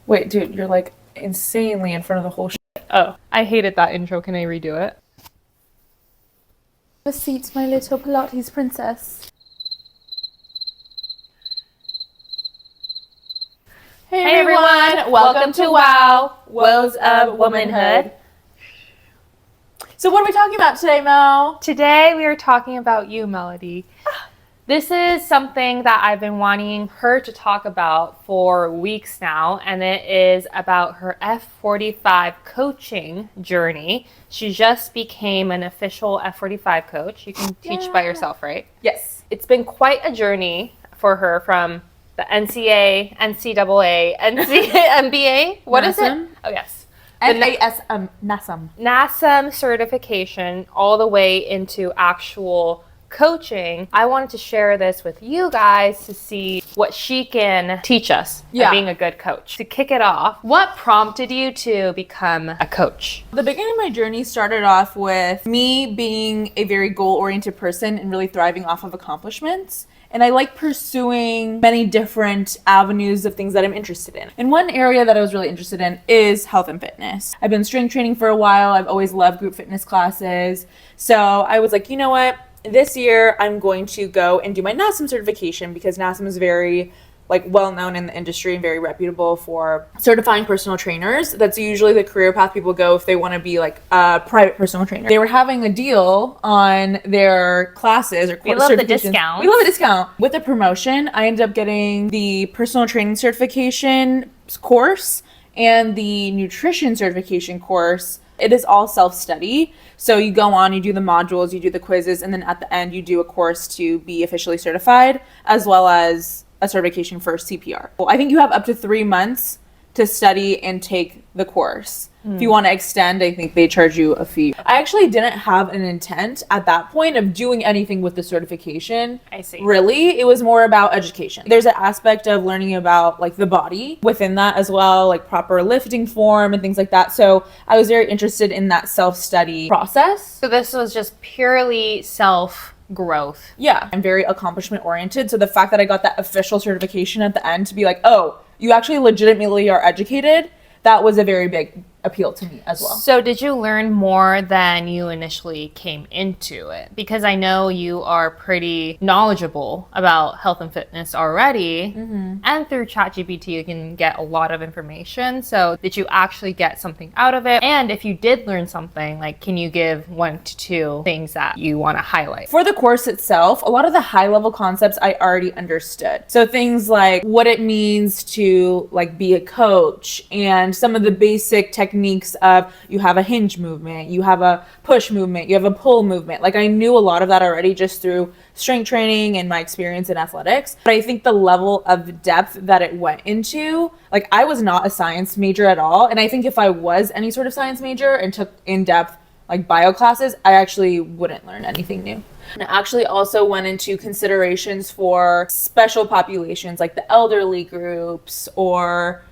Wait, dude, you're like insanely in front of the whole Oh, I hated that intro. Can I redo it? Have a seat, my little Pilates princess. Hey everyone, welcome to WOW, Woes of Womanhood. So what are we talking about today, Mel? Today we are talking about you, Melody. This is something that I've been wanting her to talk about for weeks now, and it is about her F45 coaching journey. She just became an official F45 coach. You can teach by yourself, right? Yes. It's been quite a journey for her from the NCAA, NCAA, MBA. What is it? Oh, yes. NASM. NASM certification all the way into actual coaching. I wanted to share this with you guys to see what she can teach us at being a good coach. To kick it off, what prompted you to become a coach? The beginning of my journey started off with me being a very goal-oriented person and really thriving off of accomplishments. And I like pursuing many different avenues of things that I'm interested in. And one area that I was really interested in is health and fitness. I've been strength training for a while. I've always loved group fitness classes. So I was like, you know what? This year I'm going to go and do my NASM certification because NASM is very well known in the industry and very reputable for certifying personal trainers. That's usually the career path people go if they want to be a private personal trainer. They were having a deal on their classes or we love the discount. We love a discount. With the promotion, I ended up getting the personal training certification course and the nutrition certification course. It is all self-study. So you go on, you do the modules, you do the quizzes, and then at the end you do a course to be officially certified, as well as a certification for CPR. Well, I think you have up to 3 months to study and take the course. If you want to extend, I think they charge you a fee. I actually didn't have an intent at that point of doing anything with the certification. I see. Really, it was more about education. There's an aspect of learning about the body within that as well, like proper lifting form and things like that. So I was very interested in that self-study process. So this was just purely self-growth. Yeah, I'm very accomplishment oriented. So the fact that I got that official certification at the end to be like, oh, you actually legitimately are educated, that was a very big appeal to me as well. So did you learn more than you initially came into it? Because I know you are pretty knowledgeable about health and fitness already. And through ChatGPT, you can get a lot of information. So did you actually get something out of it? And if you did learn something, can you give 1 to 2 things that you want to highlight? For the course itself, a lot of the high level concepts I already understood. So things like what it means to be a coach and some of the basic techniques of you have a hinge movement, you have a push movement, you have a pull movement. I knew a lot of that already just through strength training and my experience in athletics. But I think the level of depth that it went into, I was not a science major at all. And I think if I was any sort of science major and took in-depth bio classes, I actually wouldn't learn anything new. And it actually also went into considerations for special populations like the elderly groups or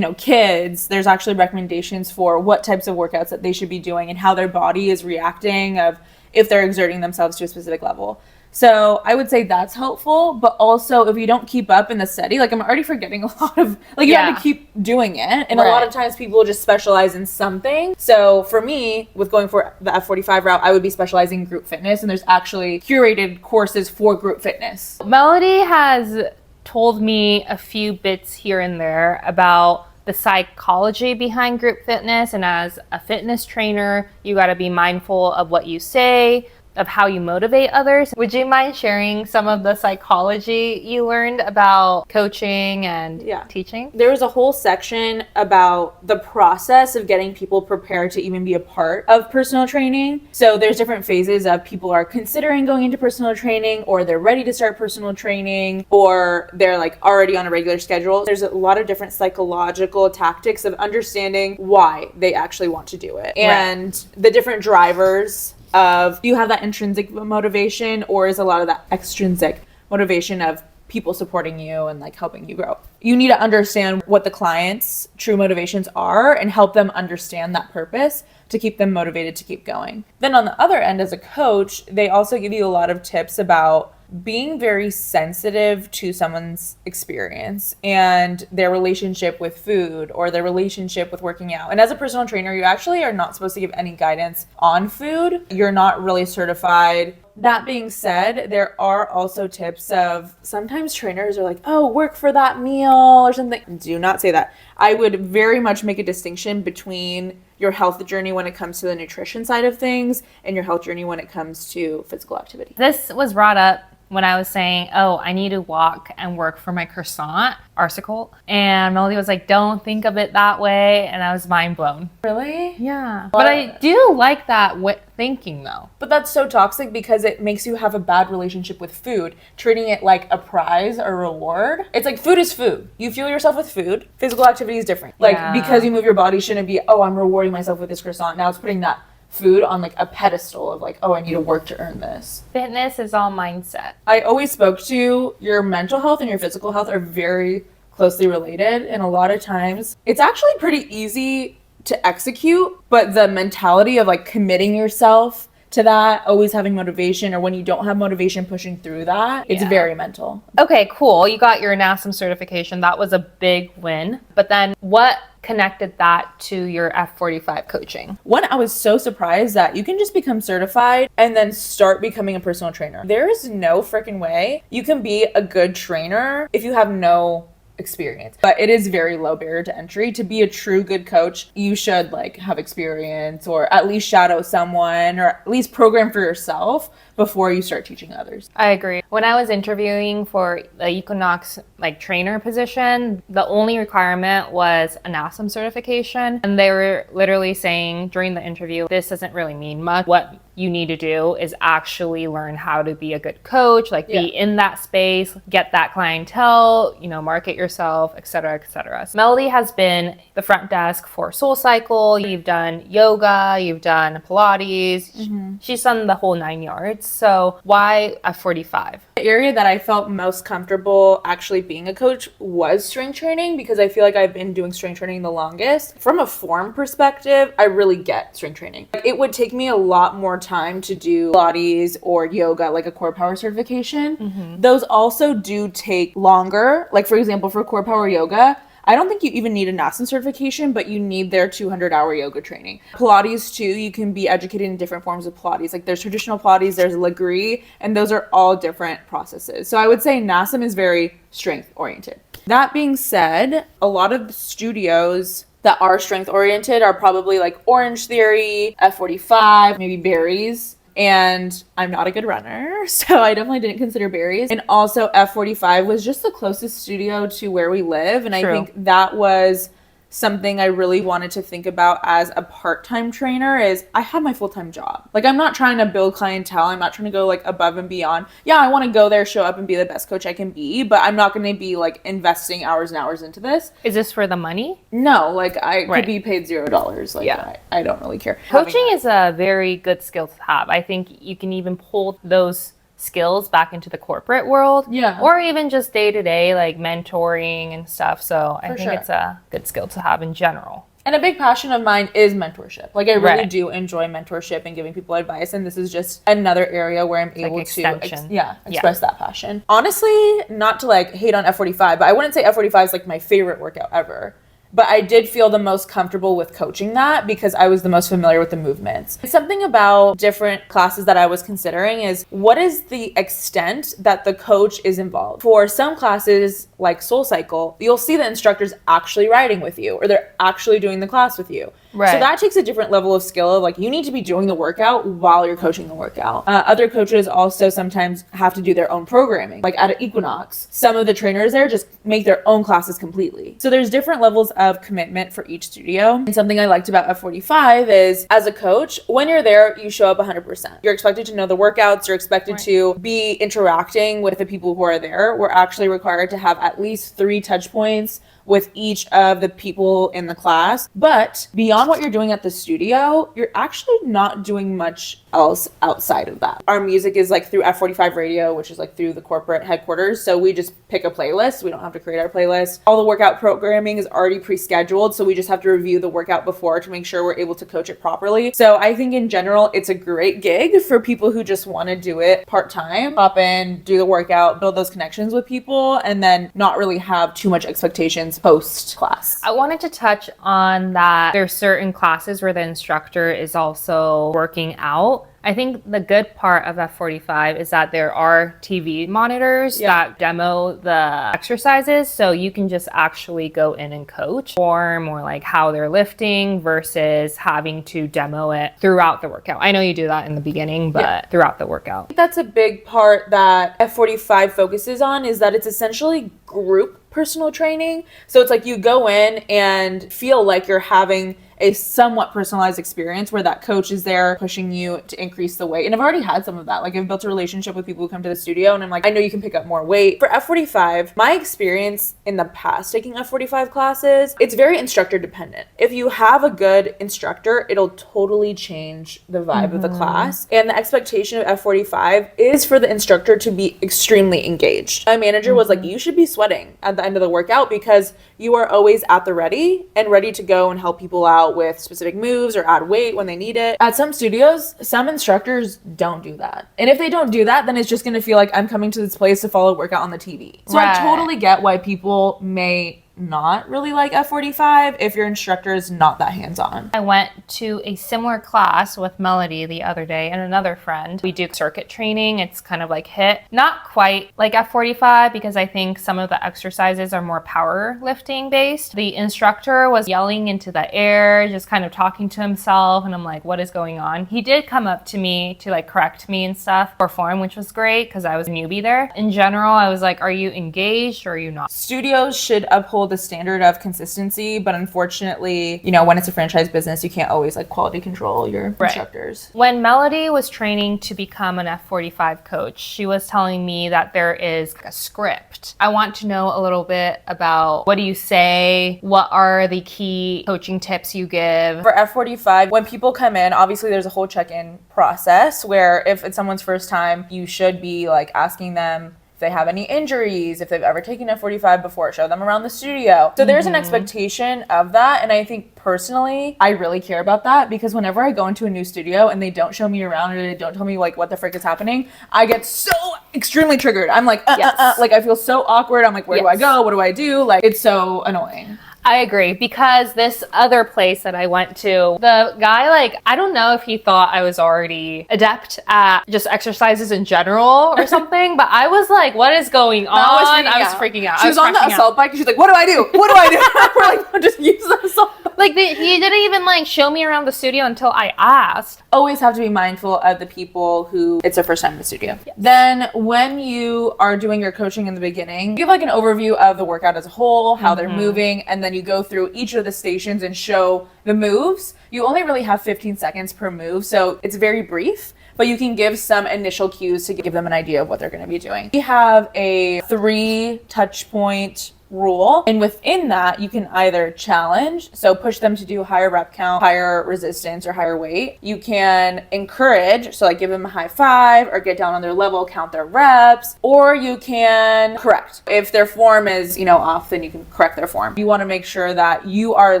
kids. There's actually recommendations for what types of workouts that they should be doing and how their body is reacting of if they're exerting themselves to a specific level. So I would say that's helpful, but also if you don't keep up in the study, I'm already forgetting a lot of, you have to keep doing it. And a lot of times people just specialize in something. So for me, with going for the F45 route, I would be specializing in group fitness, and there's actually curated courses for group fitness. Melody has told me a few bits here and there about the psychology behind group fitness, and as a fitness trainer, you got to be mindful of what you say, of how you motivate others. Would you mind sharing some of the psychology you learned about coaching and teaching? There was a whole section about the process of getting people prepared to even be a part of personal training. So there's different phases of people are considering going into personal training, or they're ready to start personal training, or they're already on a regular schedule. There's a lot of different psychological tactics of understanding why they actually want to do it. And the different drivers of, do you have that intrinsic motivation, or is a lot of that extrinsic motivation of people supporting you and helping you grow? You need to understand what the client's true motivations are and help them understand that purpose to keep them motivated to keep going. Then on the other end, as a coach, they also give you a lot of tips about being very sensitive to someone's experience and their relationship with food or their relationship with working out. And as a personal trainer, you actually are not supposed to give any guidance on food. You're not really certified. That being said, there are also tips of sometimes trainers are like, oh, work for that meal or something. Do not say that. I would very much make a distinction between your health journey when it comes to the nutrition side of things and your health journey when it comes to physical activity. This was brought up when I was saying, oh, I need to walk and work for my croissant article. And Melody was like, don't think of it that way. And I was mind blown. Really? Yeah. But I do like that thinking though. But that's so toxic because it makes you have a bad relationship with food, treating it like a prize or reward. It's like food is food. You fuel yourself with food. Physical activity is different. Like because you move your body shouldn't be, oh, I'm rewarding myself with this croissant. Now it's putting that food on like a pedestal of like, oh, I need to work to earn this. Fitness is all mindset. I always spoke to your mental health and your physical health are very closely related. And a lot of times it's actually pretty easy to execute, but the mentality of like committing yourself to that, always having motivation, or when you don't have motivation pushing through that, it's very mental. Okay, cool. You got your NASM certification. That was a big win. But then what connected that to your F45 coaching? One, I was so surprised that you can just become certified and then start becoming a personal trainer. There is no freaking way you can be a good trainer if you have no experience. But it is very low barrier to entry. To be a true good coach, you should like have experience or at least shadow someone or at least program for yourself before you start teaching others. I agree. When I was interviewing for the Equinox like trainer position, the only requirement was a NASM certification. And they were literally saying during the interview, this doesn't really mean much. What you need to do is actually learn how to be a good coach, like be in that space, get that clientele, market yourself, et cetera, et cetera. So Melody has been the front desk for SoulCycle. You've done yoga, you've done Pilates. Mm-hmm. She's done the whole 9 yards. So why F45? The area that I felt most comfortable actually being a coach was strength training because I feel like I've been doing strength training the longest. From a form perspective, I really get strength training. It would take me a lot more time to do Pilates or yoga, like a core power certification. Mm-hmm. Those also do take longer. Like for example, for core power yoga, I don't think you even need a NASM certification, but you need their 200-hour yoga training. Pilates too, you can be educated in different forms of Pilates. Like there's traditional Pilates, there's Legree, and those are all different processes. So I would say NASM is very strength oriented. That being said, a lot of studios that are strength oriented are probably like Orange Theory, F45, maybe Barry's. And I'm not a good runner, so I definitely didn't consider Barry's. And also F45 was just the closest studio to where we live. And True. I think that was something I really wanted to think about as a part-time trainer is I have my full-time job. Like I'm not trying to build clientele. I'm not trying to go like above and beyond. Yeah, I want to go there, show up and be the best coach I can be, but I'm not going to be like investing hours and hours into this. Is this for the money? No, like I could be paid $0. Like I don't really care. Coaching is a very good skill to have. I think you can even pull those skills back into the corporate world, or even just day-to-day like mentoring and stuff. So I think it's a good skill to have in general. And a big passion of mine is mentorship. Like I really do enjoy mentorship and giving people advice, and this is just another area where I'm able to express that passion. Honestly, not to like hate on F45, but I wouldn't say F45 is like my favorite workout ever. But I did feel the most comfortable with coaching that because I was the most familiar with the movements. Something about different classes that I was considering is what is the extent that the coach is involved? For some classes like SoulCycle, you'll see the instructors actually riding with you or they're actually doing the class with you. Right. So that takes a different level of skill of like you need to be doing the workout while you're coaching the workout. Other coaches also sometimes have to do their own programming. Like at Equinox, some of the trainers there just make their own classes completely. So there's different levels of commitment for each studio. And something I liked about F45 is as a coach, when you're there, you show up 100%. You're expected to know the workouts. You're expected to be interacting with the people who are there. We're actually required to have at least 3 touch points with each of the people in the class. But beyond what you're doing at the studio, you're actually not doing much else outside of that. Our music is like through F45 radio, which is like through the corporate headquarters. So we just pick a playlist. We don't have to create our playlist. All the workout programming is already pre-scheduled. So we just have to review the workout before to make sure we're able to coach it properly. So I think in general, it's a great gig for people who just want to do it part-time, hop in, do the workout, build those connections with people, and then not really have too much expectations post-class. I wanted to touch on that there's certain classes where the instructor is also working out. I think the good part of F45 is that there are TV monitors that demo the exercises, so you can just actually go in and coach form or like how they're lifting versus having to demo it throughout the workout. I know you do that in the beginning, but throughout the workout. That's a big part that F45 focuses on, is that it's essentially group personal training. So it's like you go in and feel like you're having a somewhat personalized experience where that coach is there pushing you to increase the weight. And I've already had some of that. Like I've built a relationship with people who come to the studio and I'm like, I know you can pick up more weight. For F45, my experience in the past taking F45 classes, it's very instructor dependent. If you have a good instructor, it'll totally change the vibe of the class. And the expectation of F45 is for the instructor to be extremely engaged. My manager was like, you should be sweating at the end of the workout because you are always at the ready and ready to go and help people out with specific moves or add weight when they need it. At some studios, some instructors don't do that. And if they don't do that, then it's just going to feel like I'm coming to this place to follow a workout on the TV. So I totally get why people may not really like F45 if your instructor is not that hands-on. I went to a similar class with Melody the other day and another friend. We do circuit training. It's kind of like HIIT. Not quite like F45 because I think some of the exercises are more powerlifting based. The instructor was yelling into the air, just kind of talking to himself. And I'm like, what is going on? He did come up to me to like correct me and stuff for form, which was great because I was a newbie there. In general, I was like, are you engaged or are you not? Studios should uphold the standard of consistency, but unfortunately, you know, when it's a franchise business, you can't always like quality control your instructors. When Melody was training to become an F45 coach, she was telling me that there is a script. I want to know a little bit about what do you say? What are the key coaching tips you give? For F45, when people come in, obviously there's a whole check-in process where if it's someone's first time, you should be like asking them if they have any injuries, if they've ever taken F45 before, show them around the studio. So there's an expectation of that. And I think personally, I really care about that because whenever I go into a new studio and they don't show me around or they don't tell me like what the frick is happening, I get so extremely triggered. I'm like, like I feel so awkward. I'm like, where do I go? What do I do? Like, it's so annoying. I agree because this other place that I went to, the guy, like, I don't know if he thought I was already adept at just exercises in general or something, but I was like, what is going on? I was freaking out. She was on the assault bike and she's like, what do I do? What do I do? We're like, just use the assault bike. Like, he didn't even like show me around the studio until I asked. Always have to be mindful of the people who it's their first time in the studio. Yes. Then when you are doing your coaching in the beginning, you have like an overview of the workout as a whole, how they're moving, and then you go through each of the stations and show the moves. You only really have 15 seconds per move, so it's very brief, but you can give some initial cues to give them an idea of what they're going to be doing. We have a 3 touch point rule, and within that you can either challenge, so push them to do higher rep count, higher resistance, or higher weight. You can encourage, so like give them a high five or get down on their level, count their reps, or you can correct. If their form is, you know, off, then you can correct their form. You want to make sure that you are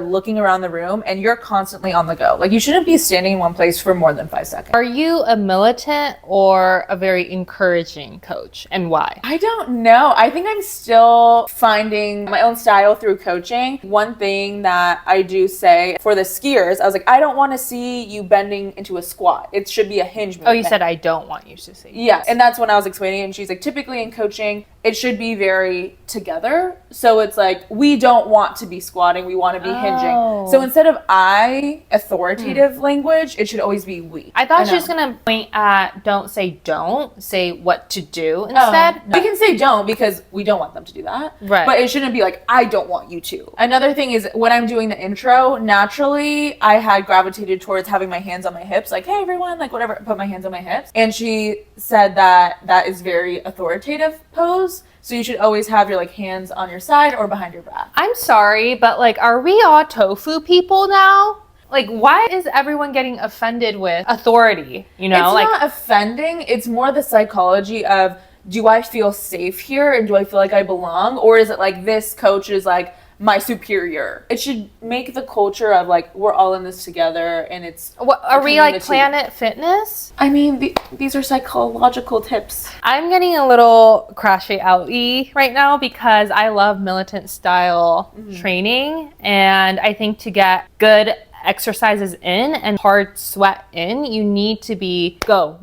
looking around the room and you're constantly on the go. Like you shouldn't be standing in one place for more than 5 seconds. Are you a militant or a very encouraging coach, and why? I don't know. I think I'm still finding my own style through coaching. One thing that I do say for the skiers, I was like, I don't want to see you bending into a squat. It should be a hinge movement. Oh, you said I don't want you to see. Yes. And that's when I was explaining it, and she's like, typically in coaching, it should be very together. So it's like, we don't want to be squatting, we want to be hinging. So instead of I, authoritative language, it should always be we. I thought she was going to point at don't say don't, say what to do instead. We can say don't because we don't want them to do that. Right. But it shouldn't be like, I don't want you to. Another thing is when I'm doing the intro, naturally, I had gravitated towards having my hands on my hips, like, hey everyone, like whatever, put my hands on my hips. And she said that that is very authoritative pose. pose. So you should always have your like hands on your side or behind your back. I'm sorry, but like, are we all tofu people now? Like, why is everyone getting offended with authority? You know, It's like, not offending. It's more the psychology of, do I feel safe here and do I feel like I belong? Or is it like this coach is like my superior? It should make the culture of like, we're all in this together and it's what, a are we like community. Planet Fitness? I mean, these are psychological tips. I'm getting a little crashy out-y right now because I love militant style training. And I think to get good exercises in and hard sweat in, you need to be go,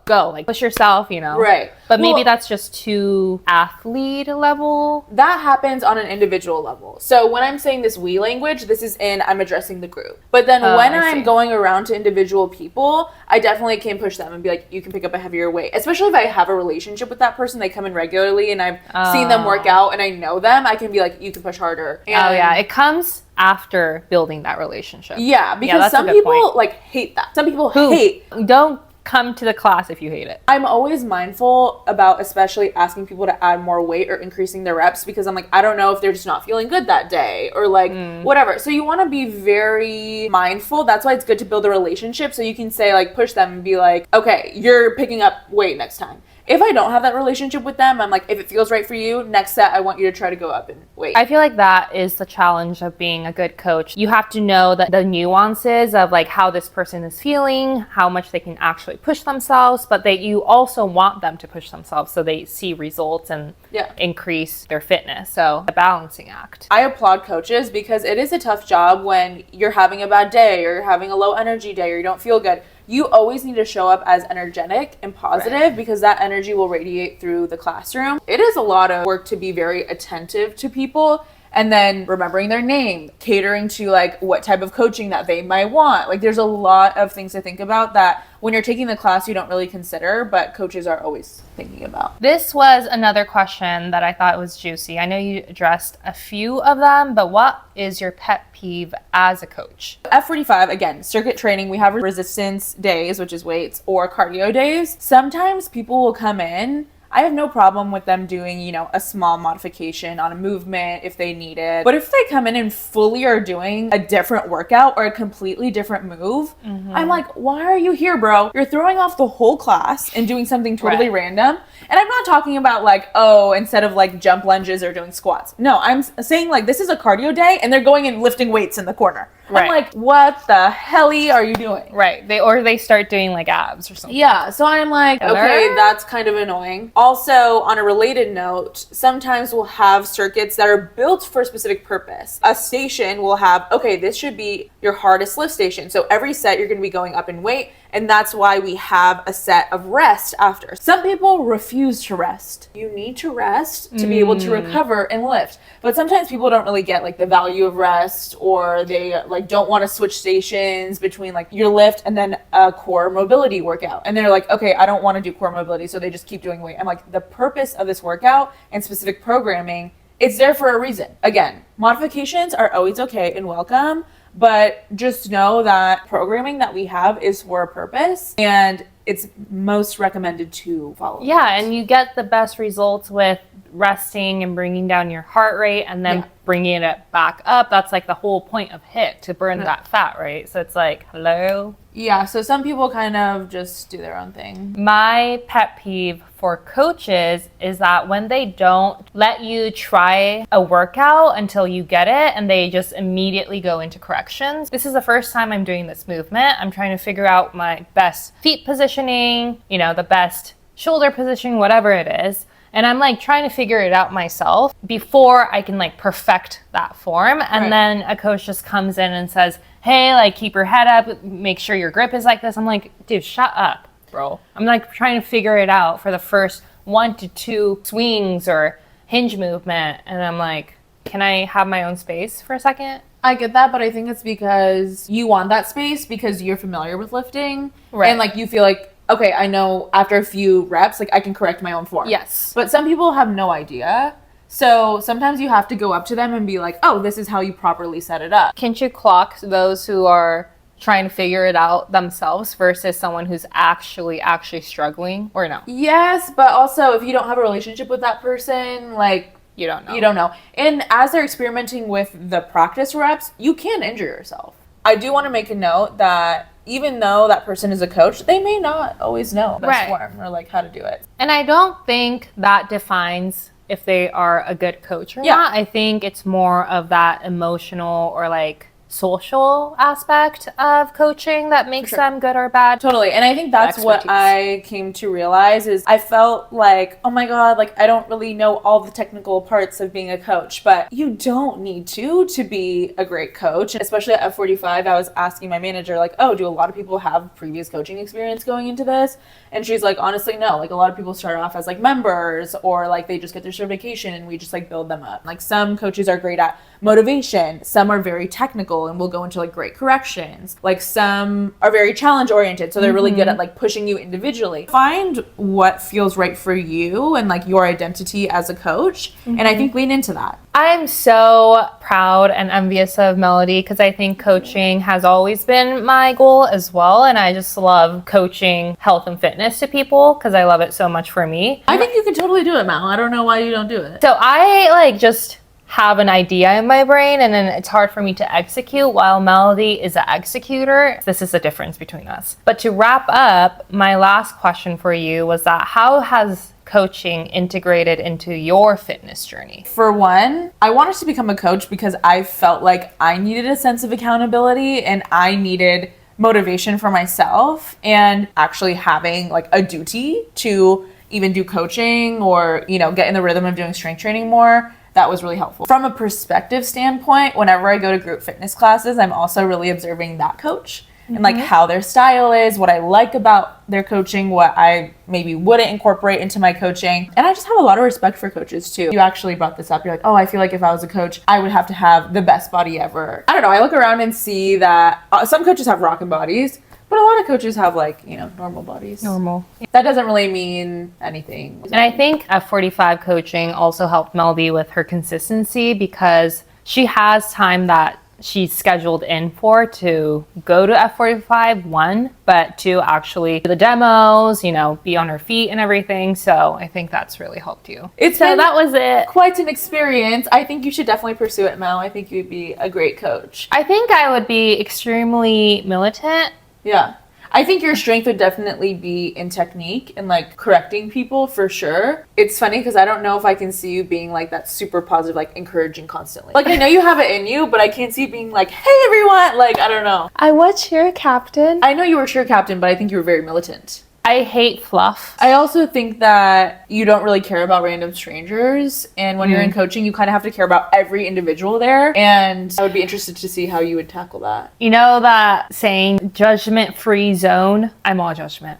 like push yourself, you know? Right. But maybe Well, that's just too athlete level. that happens on an individual level. So when I'm saying this we language, this is I'm addressing the group. But then when I I'm see. going around to individual people, I definitely can push them and be like, you can pick up a heavier weight. Especially if I have a relationship with that person, they come in regularly and I've seen them work out and I know them, I can be like, you can push harder. Oh yeah, it comes after building that relationship. Yeah, because that's a some good people point. like hate that. Some people hate. Don't come to the class if you hate it. I'm always mindful about especially asking people to add more weight or increasing their reps because I'm like, I don't know if they're just not feeling good that day or like whatever. So you want to be very mindful. That's why it's good to build a relationship so you can say like push them and be like, okay, you're picking up weight next time. If I don't have that relationship with them, I'm like, if it feels right for you, next set, I want you to try to go up in weight. I feel like that is the challenge of being a good coach. You have to know that the nuances of like how this person is feeling, how much they can actually push themselves, but that you also want them to push themselves so they see results and increase their fitness. So a balancing act. I applaud coaches because it is a tough job when you're having a bad day or you're having a low energy day or you don't feel good. You always need to show up as energetic and positive because that energy will radiate through the classroom. It is a lot of work to be very attentive to people and then remembering their name, catering to like what type of coaching that they might want. Like there's a lot of things to think about that when you're taking the class you don't really consider, but coaches are always thinking about. This was another question that I thought was juicy. I know you addressed a few of them, but what is your pet peeve as a coach? F45, again, circuit training, we have resistance days, which is weights, or cardio days. Sometimes people will come in, I have no problem with them doing, you know, a small modification on a movement if they need it. But if they come in and fully are doing a different workout or a completely different move, I'm like, why are you here, bro? You're throwing off the whole class and doing something totally random. And I'm not talking about like, oh, instead of like jump lunges or doing squats. No, I'm saying like this is a cardio day and they're going and lifting weights in the corner. Right. I'm like, what the helly are you doing? Right. They start doing like abs or something. Yeah, so I'm like, okay, Hello? that's kind of annoying. Also, on a related note, sometimes we'll have circuits that are built for a specific purpose. A station will have, okay, this should be your hardest lift station. So every set you're going to be going up in weight, and that's why we have a set of rest after. Some people refuse to rest. You need to rest to be able to recover and lift. But sometimes people don't really get like the value of rest, or they like don't want to switch stations between like your lift and then a core mobility workout. And they're like, okay, I don't want to do core mobility, so they just keep doing weight. I'm like, the purpose of this workout and specific programming, it's there for a reason. Again, modifications are always okay and welcome, but just know that programming that we have is for a purpose and it's most recommended to follow. Yeah, and you get the best results with resting and bringing down your heart rate and then bringing it back up. That's like the whole point of HIIT, to burn that fat, right? So it's like, hello? Yeah, so some people kind of just do their own thing. My pet peeve for coaches is that when they don't let you try a workout until you get it and they just immediately go into corrections. This is the first time I'm doing this movement. I'm trying to figure out my best feet positioning, you know, the best shoulder positioning, whatever it is. And I'm like trying to figure it out myself before I can like perfect that form. And then a coach just comes in and says, hey, like keep your head up, make sure your grip is like this. I'm like, dude, shut up, bro. I'm like trying to figure it out for the first 1 to 2 swings or hinge movement. And I'm like, can I have my own space for a second? I get that, but I think it's because you want that space because you're familiar with lifting. Right. And like you feel like, okay, I know after a few reps, like I can correct my own form. Yes. But some people have no idea. So sometimes you have to go up to them and be like, oh, this is how you properly set it up. Can't you clock those who are trying to figure it out themselves versus someone who's actually struggling, or no? Yes, but also if you don't have a relationship with that person, like, You don't know. you don't know. And as they're experimenting with the practice reps, you can injure yourself. I do want to make a note that even though that person is a coach, they may not always know the best Right. form or like how to do it. And I don't think that defines if they are a good coach or Yeah. not. I think it's more of that emotional or like social aspect of coaching that makes sure. them good or bad. Totally. And I think that's what Expertise. I came to realize is I felt like, oh my God, like I don't really know all the technical parts of being a coach, but you don't need to be a great coach. And especially at F45, I was asking my manager like, oh, do a lot of people have previous coaching experience going into this? And she's like, honestly, no. Like a lot of people start off as like members or like they just get their certification and we just like build them up. Like some coaches are great at motivation. Some are very technical and will go into like great corrections. Like some are very challenge oriented. So they're really good at like pushing you individually. Find what feels right for you and like your identity as a coach. And I think lean into that. I'm so proud and envious of Melody because I think coaching has always been my goal as well. And I just love coaching health and fitness to people because I love it so much for me. I think you could totally do it, Mal. I don't know why you don't do it. So I like just have an idea in my brain and then it's hard for me to execute while Melody is an executor. This is the difference between us. But to wrap up, my last question for you was that how has coaching integrated into your fitness journey? For one, I wanted to become a coach because I felt like I needed a sense of accountability and I needed motivation for myself and actually having like a duty to even do coaching or, you know, get in the rhythm of doing strength training more. That was really helpful. From a perspective standpoint, whenever I go to group fitness classes, I'm also really observing that coach and like how their style is, what I like about their coaching, what I maybe wouldn't incorporate into my coaching. And I just have a lot of respect for coaches too. You actually brought this up. You're like, oh, I feel like if I was a coach, I would have to have the best body ever. I don't know. I look around and see that some coaches have rockin' bodies, but a lot of coaches have like, you know, normal bodies. Normal. That doesn't really mean anything. And I think F45 coaching also helped Melody with her consistency because she has time that she's scheduled in for to go to F45, one, but to actually do the demos, you know, be on her feet and everything. So I think that's really helped you. It's So been that was it. quite an experience. I think you should definitely pursue it, Mel. I think you'd be a great coach. I think I would be extremely militant. Yeah. I think your strength would definitely be in technique and like correcting people for sure. It's funny because I don't know if I can see you being like that super positive, like encouraging constantly. Like I know you have it in you, but I can't see you being like, hey everyone, like I don't know. I was cheer captain. I know you were cheer captain, but I think you were very militant. I hate fluff. I also think that you don't really care about random strangers. And when you're in coaching, you kind of have to care about every individual there. And I would be interested to see how you would tackle that. You know that saying, judgment-free zone? I'm all judgment.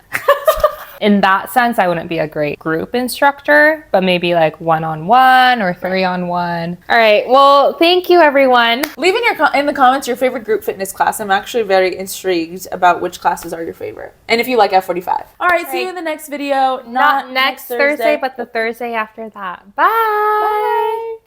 In that sense, I wouldn't be a great group instructor, but maybe like one-on-one or three-on-one. All right. Well, thank you, everyone. Leave in the comments your favorite group fitness class. I'm actually very intrigued about which classes are your favorite. And if you like F45. All right, see you in the next video. Not next Thursday, but the Thursday after that. Bye. Bye.